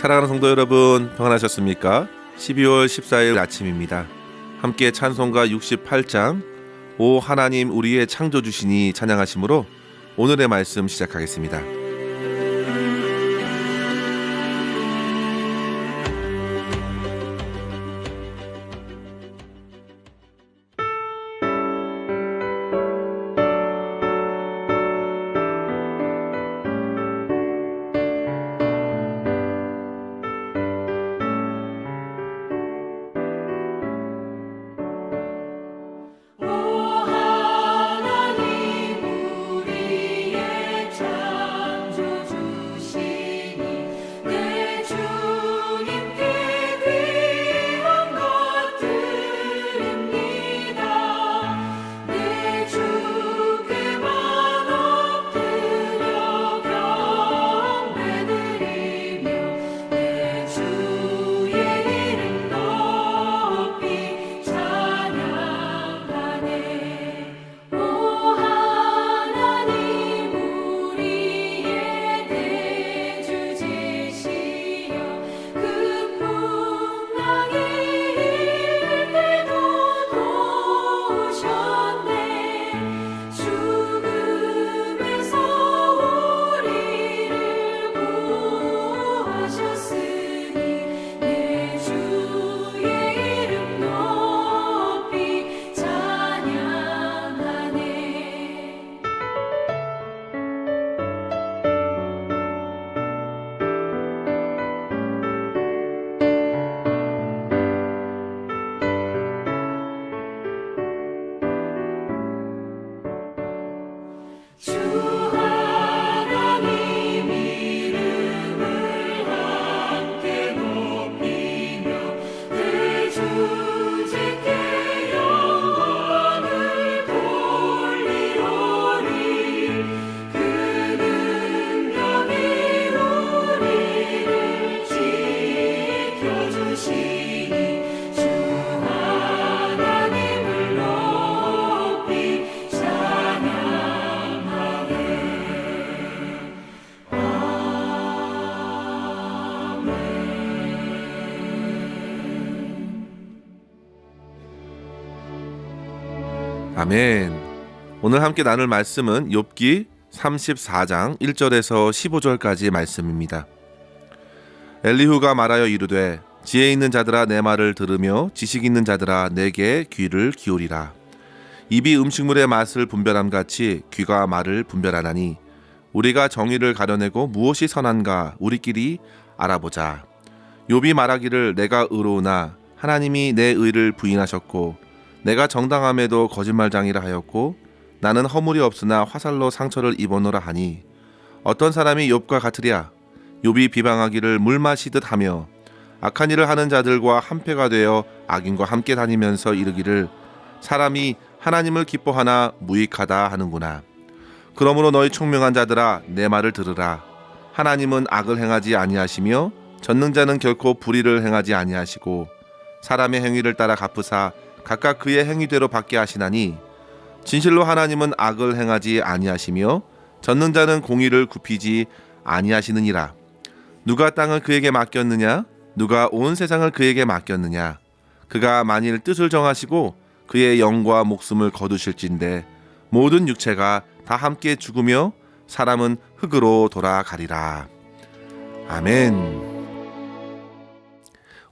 사랑하는 성도 여러분, 평안하셨습니까? 12월 14일 아침입니다. 함께 찬송가 68장 오 하나님 우리의 창조주시니 찬양하심으로 오늘의 말씀 시작하겠습니다. 아멘. 오늘 함께 나눌 말씀은 욥기 34장 1절에서 15절까지의 말씀입니다. 엘리후가 말하여 이르되 지혜 있는 자들아 내 말을 들으며 지식 있는 자들아 내게 귀를 기울이라. 입이 음식물의 맛을 분별함 같이 귀가 말을 분별하나니 우리가 정의를 가려내고 무엇이 선한가 우리끼리 알아보자. 욥이 말하기를 내가 의로우나 하나님이 내 의를 부인하셨고 내가 정당함에도 거짓말장이라 하였고 나는 허물이 없으나 화살로 상처를 입었노라 하니 어떤 사람이 욥과 같으랴. 욥이 비방하기를 물 마시듯 하며 악한 일을 하는 자들과 한패가 되어 악인과 함께 다니면서 이르기를 사람이 하나님을 기뻐하나 무익하다 하는구나. 그러므로 너희 총명한 자들아 내 말을 들으라. 하나님은 악을 행하지 아니하시며 전능자는 결코 불의를 행하지 아니하시고 사람의 행위를 따라 갚으사 각각 그의 행위대로 받게 하시나니 진실로 하나님은 악을 행하지 아니하시며 전능자는 공의를 굽히지 아니하시느니라. 누가 땅을 그에게 맡겼느냐? 누가 온 세상을 그에게 맡겼느냐? 그가 만일 뜻을 정하시고 그의 영과 목숨을 거두실진데 모든 육체가 다 함께 죽으며 사람은 흙으로 돌아가리라. 아멘.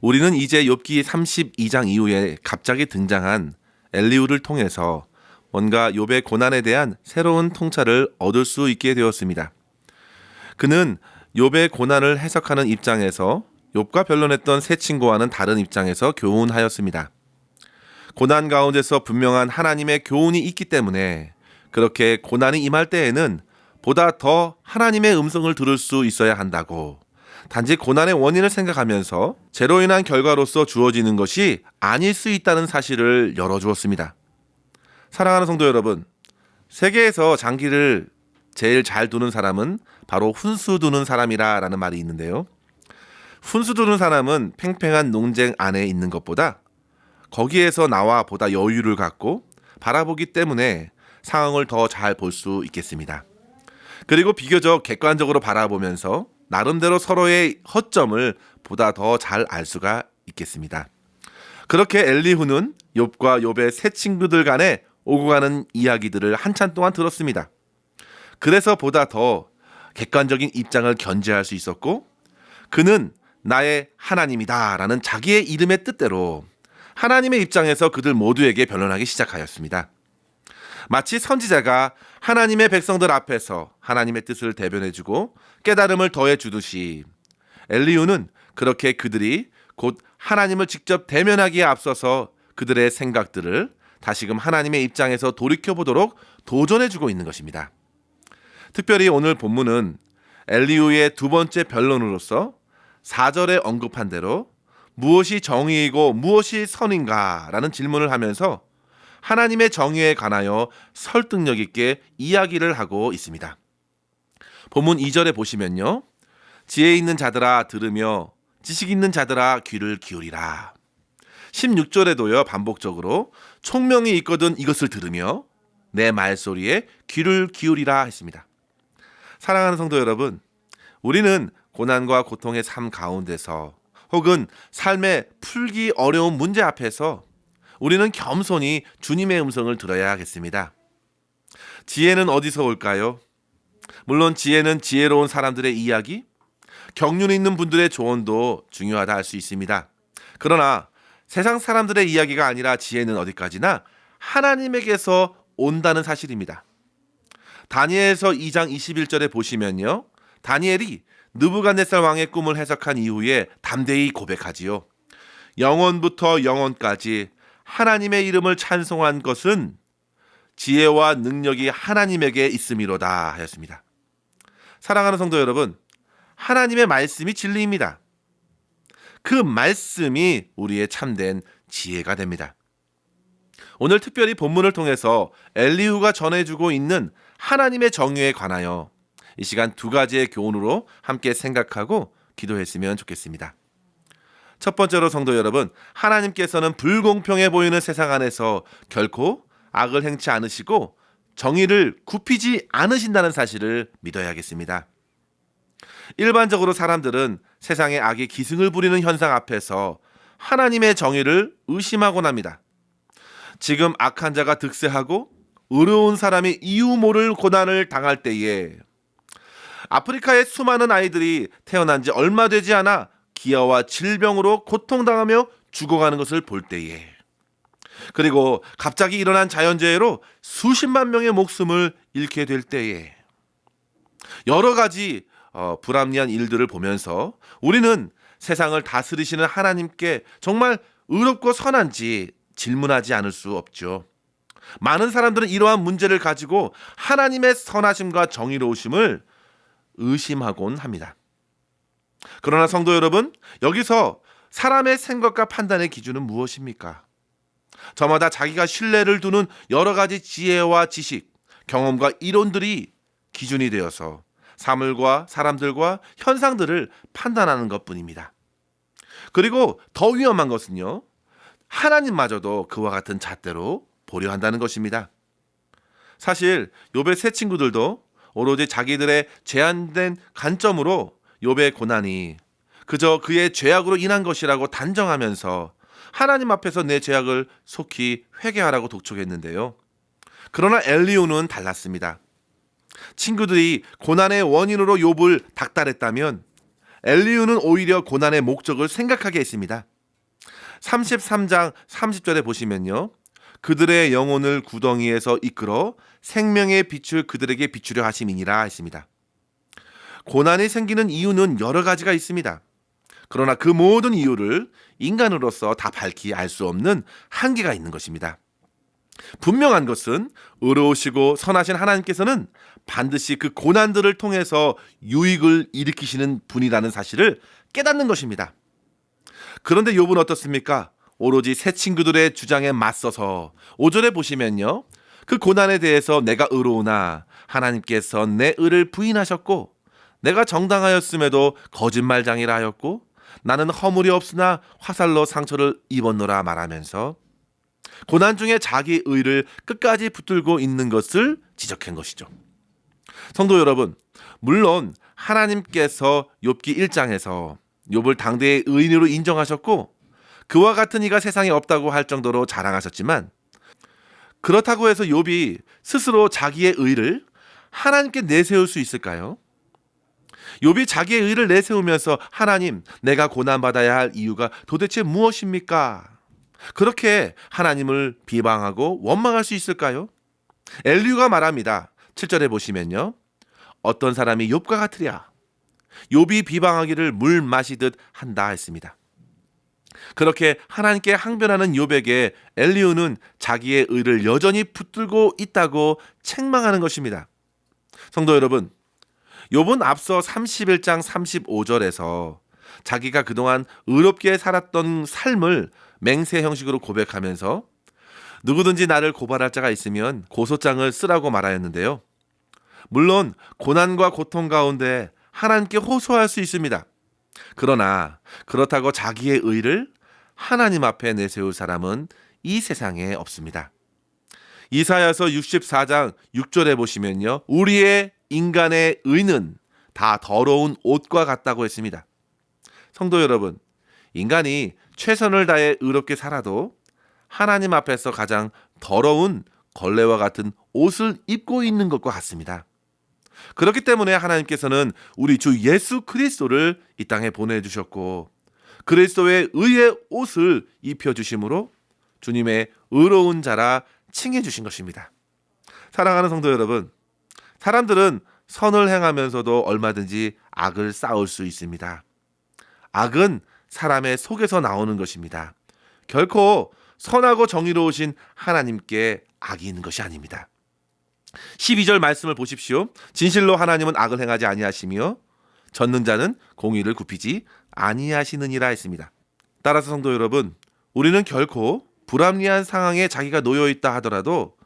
우리는 이제 욥기 32장 이후에 갑자기 등장한 엘리후를 통해서 뭔가 욥의 고난에 대한 새로운 통찰을 얻을 수 있게 되었습니다. 그는 욥의 고난을 해석하는 입장에서 욥과 변론했던 세 친구와는 다른 입장에서 교훈하였습니다. 고난 가운데서 분명한 하나님의 교훈이 있기 때문에 그렇게 고난이 임할 때에는 보다 더 하나님의 음성을 들을 수 있어야 한다고, 단지 고난의 원인을 생각하면서 죄로 인한 결과로서 주어지는 것이 아닐 수 있다는 사실을 열어주었습니다. 사랑하는 성도 여러분, 세계에서 장기를 제일 잘 두는 사람은 바로 훈수 두는 사람이라는 말이 있는데요. 훈수 두는 사람은 팽팽한 논쟁 안에 있는 것보다 거기에서 나와 보다 여유를 갖고 바라보기 때문에 상황을 더 잘 볼 수 있겠습니다. 그리고 비교적 객관적으로 바라보면서 나름대로 서로의 허점을 보다 더 잘 알 수가 있겠습니다. 그렇게 엘리후는 욥과 욥의 세 친구들 간에 오고 가는 이야기들을 한참 동안 들었습니다. 그래서 보다 더 객관적인 입장을 견지할 수 있었고, 그는 나의 하나님이다 라는 자기의 이름의 뜻대로 하나님의 입장에서 그들 모두에게 변론하기 시작하였습니다. 마치 선지자가 하나님의 백성들 앞에서 하나님의 뜻을 대변해주고 깨달음을 더해주듯이 엘리후는 그렇게 그들이 곧 하나님을 직접 대면하기에 앞서서 그들의 생각들을 다시금 하나님의 입장에서 돌이켜보도록 도전해주고 있는 것입니다. 특별히 오늘 본문은 엘리후의 두 번째 변론으로서 4절에 언급한 대로 무엇이 정의이고 무엇이 선인가 라는 질문을 하면서 하나님의 정의에 관하여 설득력 있게 이야기를 하고 있습니다. 본문 2절에 보시면요, 지혜 있는 자들아 들으며 지식 있는 자들아 귀를 기울이라. 16절에도요 반복적으로 총명이 있거든 이것을 들으며 내 말소리에 귀를 기울이라 했습니다. 사랑하는 성도 여러분, 우리는 고난과 고통의 삶 가운데서 혹은 삶의 풀기 어려운 문제 앞에서 우리는 겸손히 주님의 음성을 들어야 하겠습니다. 지혜는 어디서 올까요? 물론 지혜는 지혜로운 사람들의 이야기, 경륜 있는 분들의 조언도 중요하다 할 수 있습니다. 그러나 세상 사람들의 이야기가 아니라 지혜는 어디까지나 하나님에게서 온다는 사실입니다. 다니엘서 2장 21절에 보시면요, 다니엘이 느부갓네살 왕의 꿈을 해석한 이후에 담대히 고백하지요. 영원부터 영원까지 하나님의 이름을 찬송한 것은 지혜와 능력이 하나님에게 있음이로다 하였습니다. 사랑하는 성도 여러분, 하나님의 말씀이 진리입니다. 그 말씀이 우리의 참된 지혜가 됩니다. 오늘 특별히 본문을 통해서 엘리후가 전해주고 있는 하나님의 정의에 관하여 이 시간 두 가지의 교훈으로 함께 생각하고 기도했으면 좋겠습니다. 첫 번째로 성도 여러분, 하나님께서는 불공평해 보이는 세상 안에서 결코 악을 행치 않으시고 정의를 굽히지 않으신다는 사실을 믿어야겠습니다. 일반적으로 사람들은 세상의 악이 기승을 부리는 현상 앞에서 하나님의 정의를 의심하곤 합니다. 지금 악한 자가 득세하고 의로운 사람이 이유 모를 고난을 당할 때에, 아프리카의 수많은 아이들이 태어난 지 얼마 되지 않아 기아와 질병으로 고통당하며 죽어가는 것을 볼 때에, 그리고 갑자기 일어난 자연재해로 수십만 명의 목숨을 잃게 될 때에, 여러 가지 불합리한 일들을 보면서 우리는 세상을 다스리시는 하나님께 정말 의롭고 선한지 질문하지 않을 수 없죠. 많은 사람들은 이러한 문제를 가지고 하나님의 선하심과 정의로우심을 의심하곤 합니다. 그러나 성도 여러분, 여기서 사람의 생각과 판단의 기준은 무엇입니까? 저마다 자기가 신뢰를 두는 여러 가지 지혜와 지식, 경험과 이론들이 기준이 되어서 사물과 사람들과 현상들을 판단하는 것뿐입니다. 그리고 더 위험한 것은요, 하나님마저도 그와 같은 잣대로 보려 한다는 것입니다. 사실 욥의 세 친구들도 오로지 자기들의 제한된 관점으로 욥의 고난이 그저 그의 죄악으로 인한 것이라고 단정하면서 하나님 앞에서 내 죄악을 속히 회개하라고 독촉했는데요. 그러나 엘리후는 달랐습니다. 친구들이 고난의 원인으로 욥을 닥달했다면 엘리후는 오히려 고난의 목적을 생각하게 했습니다. 33장 30절에 보시면요, 그들의 영혼을 구덩이에서 이끌어 생명의 빛을 그들에게 비추려 하심이니라 했습니다. 고난이 생기는 이유는 여러 가지가 있습니다. 그러나 그 모든 이유를 인간으로서 다 밝히 알 수 없는 한계가 있는 것입니다. 분명한 것은 의로우시고 선하신 하나님께서는 반드시 그 고난들을 통해서 유익을 일으키시는 분이라는 사실을 깨닫는 것입니다. 그런데 욥은 어떻습니까? 오로지 새 친구들의 주장에 맞서서 5절에 보시면요, 그 고난에 대해서 내가 의로우나 하나님께서 내 의를 부인하셨고 내가 정당하였음에도 거짓말장이라 하였고 나는 허물이 없으나 화살로 상처를 입었노라 말하면서 고난 중에 자기 의를 끝까지 붙들고 있는 것을 지적한 것이죠. 성도 여러분, 물론 하나님께서 욥기 1장에서 욥을 당대의 의인으로 인정하셨고 그와 같은 이가 세상에 없다고 할 정도로 자랑하셨지만 그렇다고 해서 욥이 스스로 자기의 의를 하나님께 내세울 수 있을까요? 욥이 자기의 의를 내세우면서 하나님, 내가 고난받아야 할 이유가 도대체 무엇입니까? 그렇게 하나님을 비방하고 원망할 수 있을까요? 엘리후가 말합니다. 7절에 보시면요. 어떤 사람이 욥과 같으랴. 욥이 비방하기를 물 마시듯 한다 했습니다. 그렇게 하나님께 항변하는 욥에게 엘리후는 자기의 의를 여전히 붙들고 있다고 책망하는 것입니다. 성도 여러분, 욥은 앞서 31장 35절에서 자기가 그동안 의롭게 살았던 삶을 맹세 형식으로 고백하면서 누구든지 나를 고발할 자가 있으면 고소장을 쓰라고 말하였는데요. 물론 고난과 고통 가운데 하나님께 호소할 수 있습니다. 그러나 그렇다고 자기의 의를 하나님 앞에 내세울 사람은 이 세상에 없습니다. 이사야서 64장 6절에 보시면요. 우리의 인간의 의는 다 더러운 옷과 같다고 했습니다. 성도 여러분, 인간이 최선을 다해 의롭게 살아도 하나님 앞에서 가장 더러운 걸레와 같은 옷을 입고 있는 것과 같습니다. 그렇기 때문에 하나님께서는 우리 주 예수 그리스도를 이 땅에 보내주셨고 그리스도의 의의 옷을 입혀주심으로 주님의 의로운 자라 칭해주신 것입니다. 사랑하는 성도 여러분, 사람들은 선을 행하면서도 얼마든지 악을 쌓을 수 있습니다. 악은 사람의 속에서 나오는 것입니다. 결코 선하고 정의로우신 하나님께 악이 있는 것이 아닙니다. 12절 말씀을 보십시오. 진실로 하나님은 악을 행하지 아니하시며 젖는 자는 공의를 굽히지 아니하시느니라 했습니다. 따라서 성도 여러분, 우리는 결코 불합리한 상황에 자기가 놓여 있다 하더라도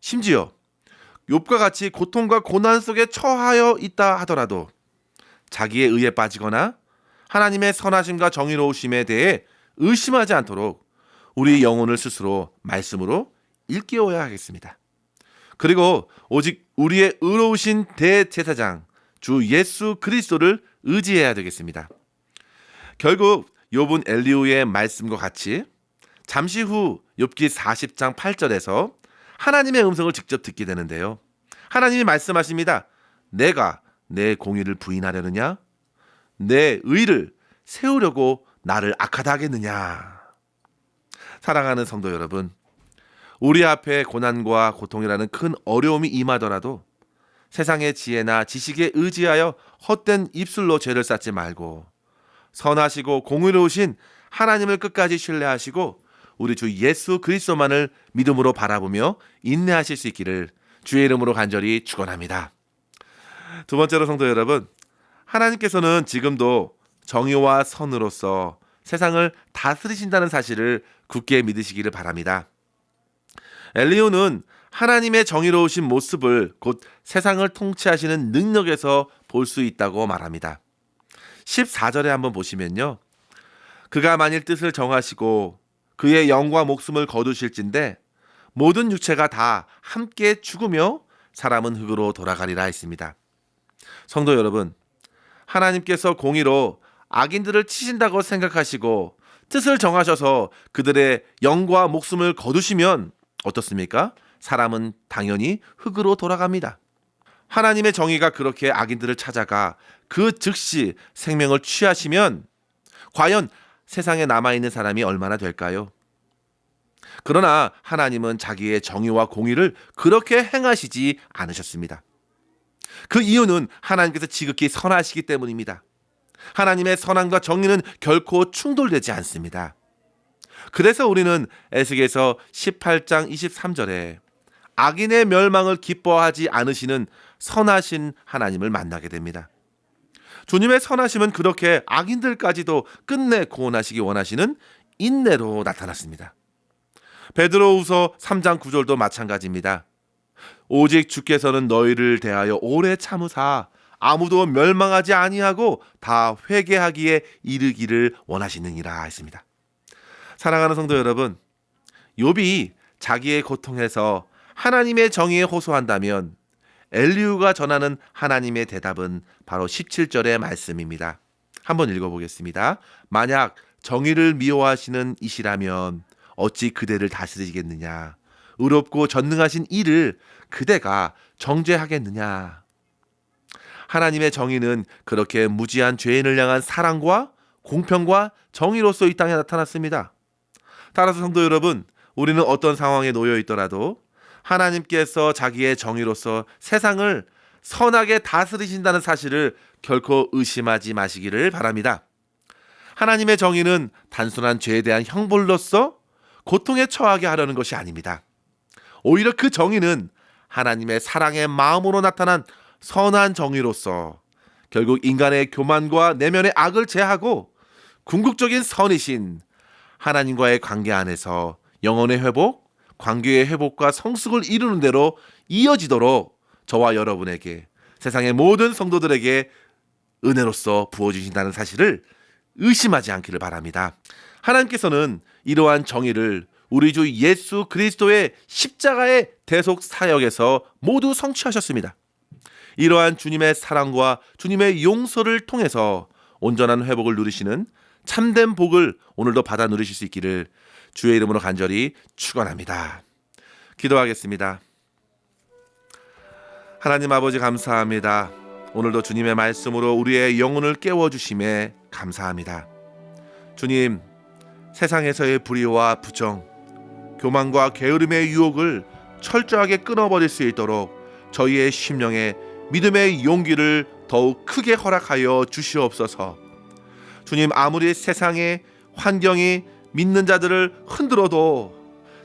심지어 욥과 같이 고통과 고난 속에 처하여 있다 하더라도 자기의 의에 빠지거나 하나님의 선하심과 정의로우심에 대해 의심하지 않도록 우리 영혼을 스스로 말씀으로 일깨워야 하겠습니다. 그리고 오직 우리의 의로우신 대제사장 주 예수 그리스도를 의지해야 되겠습니다. 결국 욥은 엘리후의 말씀과 같이 잠시 후 욥기 40장 8절에서 하나님의 음성을 직접 듣게 되는데요. 하나님이 말씀하십니다. 내가 내 공의를 부인하려느냐? 내 의를 세우려고 나를 악하다 하겠느냐? 사랑하는 성도 여러분, 우리 앞에 고난과 고통이라는 큰 어려움이 임하더라도 세상의 지혜나 지식에 의지하여 헛된 입술로 죄를 쌓지 말고 선하시고 공의로우신 하나님을 끝까지 신뢰하시고 우리 주 예수 그리스도만을 믿음으로 바라보며 인내하실 수 있기를 주의 이름으로 간절히 축원합니다. 두 번째로 성도 여러분, 하나님께서는 지금도 정의와 선으로서 세상을 다스리신다는 사실을 굳게 믿으시기를 바랍니다. 엘리후는 하나님의 정의로우신 모습을 곧 세상을 통치하시는 능력에서 볼 수 있다고 말합니다. 14절에 한번 보시면요. 그가 만일 뜻을 정하시고 그의 영과 목숨을 거두실진데 모든 육체가 다 함께 죽으며 사람은 흙으로 돌아가리라 했습니다. 성도 여러분, 하나님께서 공의로 악인들을 치신다고 생각하시고 뜻을 정하셔서 그들의 영과 목숨을 거두시면 어떻습니까? 사람은 당연히 흙으로 돌아갑니다. 하나님의 정의가 그렇게 악인들을 찾아가 그 즉시 생명을 취하시면 과연 세상에 남아있는 사람이 얼마나 될까요? 그러나 하나님은 자기의 정의와 공의를 그렇게 행하시지 않으셨습니다. 그 이유는 하나님께서 지극히 선하시기 때문입니다. 하나님의 선함과 정의는 결코 충돌되지 않습니다. 그래서 우리는 에스겔서 18장 23절에 악인의 멸망을 기뻐하지 않으시는 선하신 하나님을 만나게 됩니다. 주님의 선하심은 그렇게 악인들까지도 끝내 구원하시기 원하시는 인내로 나타났습니다. 베드로후서 3장 9절도 마찬가지입니다. 오직 주께서는 너희를 대하여 오래 참으사 아무도 멸망하지 아니하고 다 회개하기에 이르기를 원하시느니라 했습니다. 사랑하는 성도 여러분, 욥이 자기의 고통에서 하나님의 정의에 호소한다면 엘리후가 전하는 하나님의 대답은 바로 17절의 말씀입니다. 한번 읽어보겠습니다. 만약 정의를 미워하시는 이시라면 어찌 그대를 다스리겠느냐? 의롭고 전능하신 이를 그대가 정죄하겠느냐? 하나님의 정의는 그렇게 무지한 죄인을 향한 사랑과 공평과 정의로서 이 땅에 나타났습니다. 따라서 성도 여러분, 우리는 어떤 상황에 놓여 있더라도 하나님께서 자기의 정의로서 세상을 선하게 다스리신다는 사실을 결코 의심하지 마시기를 바랍니다. 하나님의 정의는 단순한 죄에 대한 형벌로서 고통에 처하게 하려는 것이 아닙니다. 오히려 그 정의는 하나님의 사랑의 마음으로 나타난 선한 정의로서 결국 인간의 교만과 내면의 악을 제하고 궁극적인 선이신 하나님과의 관계 안에서 영혼의 회복, 관계의 회복과 성숙을 이루는 대로 이어지도록 저와 여러분에게, 세상의 모든 성도들에게 은혜로서 부어주신다는 사실을 의심하지 않기를 바랍니다. 하나님께서는 이러한 정의를 우리 주 예수 그리스도의 십자가의 대속 사역에서 모두 성취하셨습니다. 이러한 주님의 사랑과 주님의 용서를 통해서 온전한 회복을 누리시는 참된 복을 오늘도 받아 누리실 수 있기를 주의 이름으로 간절히 축원합니다. 기도하겠습니다. 하나님 아버지 감사합니다. 오늘도 주님의 말씀으로 우리의 영혼을 깨워주심에 감사합니다. 주님, 세상에서의 불의와 부정, 교만과 게으름의 유혹을 철저하게 끊어버릴 수 있도록 저희의 심령에 믿음의 용기를 더욱 크게 허락하여 주시옵소서. 주님, 아무리 세상의 환경이 믿는 자들을 흔들어도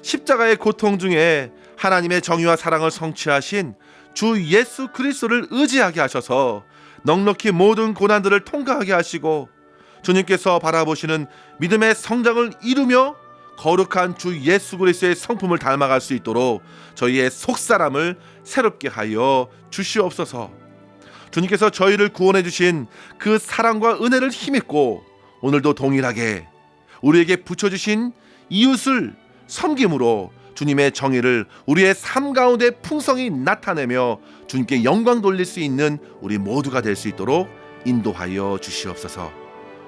십자가의 고통 중에 하나님의 정의와 사랑을 성취하신 주 예수 그리스도를 의지하게 하셔서 넉넉히 모든 고난들을 통과하게 하시고 주님께서 바라보시는 믿음의 성장을 이루며 거룩한 주 예수 그리스도의 성품을 닮아갈 수 있도록 저희의 속사람을 새롭게 하여 주시옵소서. 주님께서 저희를 구원해 주신 그 사랑과 은혜를 힘입고 오늘도 동일하게 우리에게 붙여주신 이웃을 섬김으로 주님의 정의를 우리의 삶 가운데 풍성히 나타내며 주님께 영광 돌릴 수 있는 우리 모두가 될 수 있도록 인도하여 주시옵소서.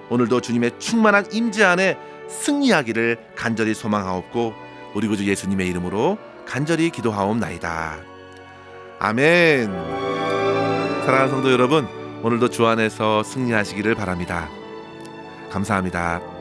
오늘도 주님의 충만한 임재 안에 승리하기를 간절히 소망하옵고 우리 구주 예수님의 이름으로 간절히 기도하옵나이다. 아멘. 사랑하는 성도 여러분, 오늘도 주 안에서 승리하시기를 바랍니다. 감사합니다.